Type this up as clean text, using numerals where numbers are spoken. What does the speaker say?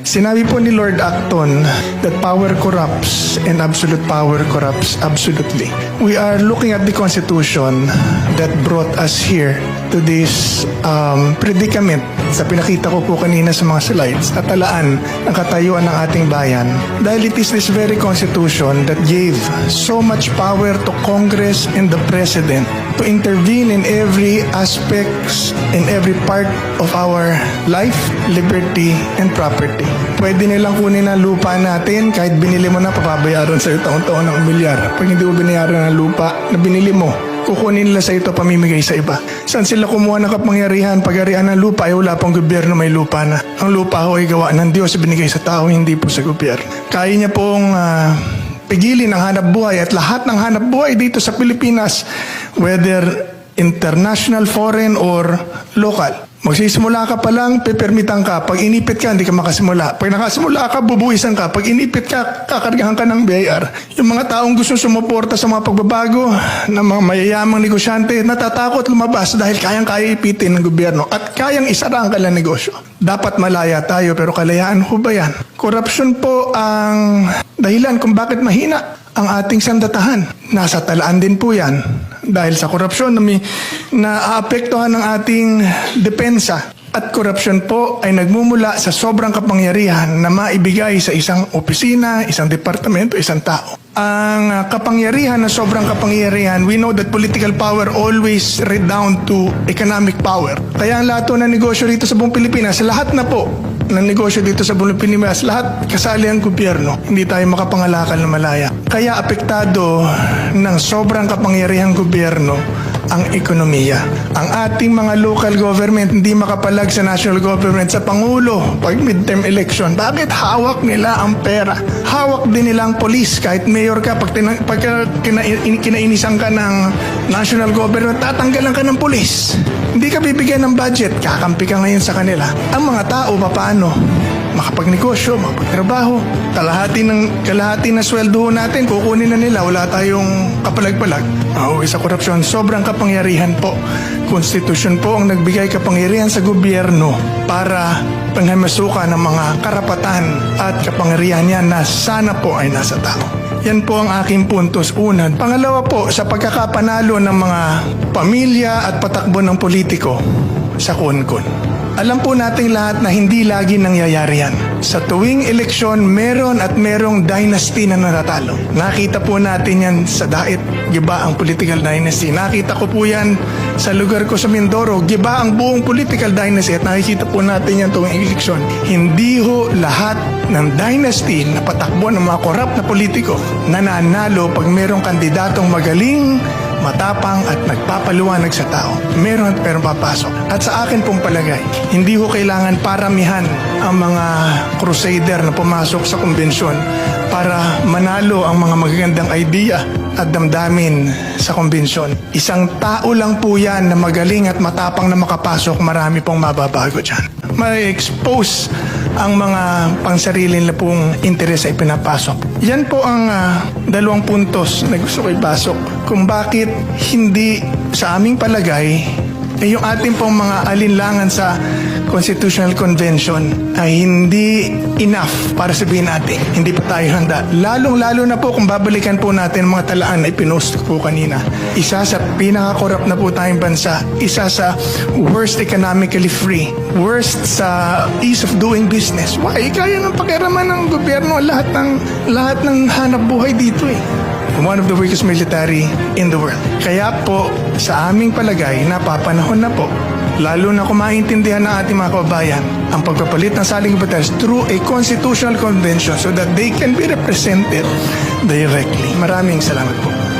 Sinabi po ni Lord Acton that power corrupts and absolute power corrupts absolutely. We are looking at the Constitution that brought us here to this predicament sa pinakita ko po kanina sa mga slides at talaan ng katayuan ng ating bayan. Dahil it is this very Constitution that gave so much power to Congress and the President to intervene in every aspects in every part of our life, liberty, and property. Pwede nilang kunin ang lupa natin kahit binili mo na, papabayaran sa'yo taon-taon ng milyar. Pag hindi mo binayaran ang lupa na binili mo, kukunin nila sa ito, pamimigay sa iba. Saan sila kumuha ng kapangyarihan? Pag-arian ng lupa ay wala pang gobyerno, may lupa na. Ang lupa ho ay gawa ng Diyos, binigay sa tao, hindi po sa gobyerno. Kaya niya pong pigilin ang hanap buhay at lahat ng hanap buhay dito sa Pilipinas, whether international, foreign, or local. Magsisimula ka pa lang, pepermitan ka. Pag inipit ka, hindi ka makasimula. Pag nakasimula ka, bubuisan ka. Pag inipit ka, kakargahan ka ng BIR. Yung mga taong gusto sumuporta sa mga pagbabago ng mga mayayamang negosyante, natatakot lumabas dahil kayang-kaya ipitin ng gobyerno at kayang isara ang kanilang negosyo. Dapat malaya tayo, pero kalayaan ho ba yan? Korupsyon po ang dahilan kung bakit mahina ang ating sandatahan. Nasa talaan din po yan. Dahil sa korupsyon na aapektuhan ng ating depensa. At korupsyon po ay nagmumula sa sobrang kapangyarihan na maibigay sa isang opisina, isang departamento, isang tao. Ang kapangyarihan na sobrang kapangyarihan, we know that political power always redound to economic power. Kaya ang lahat ng negosyo dito sa buong Pilipinas, lahat na po ng negosyo dito sa buong Pilipinas, lahat kasali ang gobyerno. Hindi tayo makapangalakal na malaya. Kaya apektado ng sobrang kapangyarihang gobyerno ang ekonomiya. Ang ating mga local government hindi makapalag sa national government, sa Pangulo pag midterm election. Bakit? Hawak nila ang pera. Hawak din nila ang police. Kahit mayor ka, pag kinainisan ka ng national government, tatanggalan ka ng police. Hindi ka bibigyan ng budget, kakampi ka ngayon sa kanila. Ang mga tao, paano? Makapagnegosyo, makapagtrabaho. Kalahati na sweldo natin, kukunin na nila, wala tayong kapalag-palag. Sa korupsyon, sobrang kapangyarihan po. Konstitusyon po ang nagbigay kapangyarihan sa gobyerno para panghamasukan ng mga karapatan at kapangyarihan niya na sana po ay nasa tao. Yan po ang aking puntos. Una. Pangalawa po, sa pagkakapanalo ng mga pamilya at patakbo ng politiko sa Konkon. Alam po nating lahat na hindi lagi nangyayari yan. Sa tuwing eleksyon, meron at merong dynasty na natatalo. Nakita po natin yan sa Dait, giba ang political dynasty. Nakita ko po yan sa lugar ko sa Mindoro, giba ang buong political dynasty at nakikita po natin yan tuwing eleksyon. Hindi ho lahat ng dynasty na patakbo ng mga korap na politiko nananalo pag merong kandidatong magaling, matapang at nagpapaluwanag sa tao. Meron at meron papasok. At sa akin pong palagay, hindi ho kailangan paramihan ang mga crusader na pumasok sa kumbensyon para manalo ang mga magagandang idea at damdamin sa kumbensyon. Isang tao lang po yan na magaling at matapang na makapasok, marami pong mababago dyan. May expose ang mga pangsarili na pong interes ay pinapasok. Yan po ang dalawang puntos na gusto ko ipasok kung bakit hindi sa aming palagay yung ating pong mga alinlangan sa Constitutional Convention ay hindi enough para sabihin natin hindi pa tayo handa. Lalong-lalo na po kung babalikan po natin mga talaan na ipinost po kanina. Isa sa pinaka-corrupt na po tayong bansa. Isa sa worst economically free. Worst sa ease of doing business. Why? Kaya ng pakiraman ng gobyerno lahat ng hanap buhay dito eh. One of the weakest military in the world. Kaya po, sa aming palagay, napapanahon na po, lalo na kung maintindihan ng ating mga kababayan, ang pagpapalit ng saling batas through a constitutional convention so that they can be represented directly. Maraming salamat po.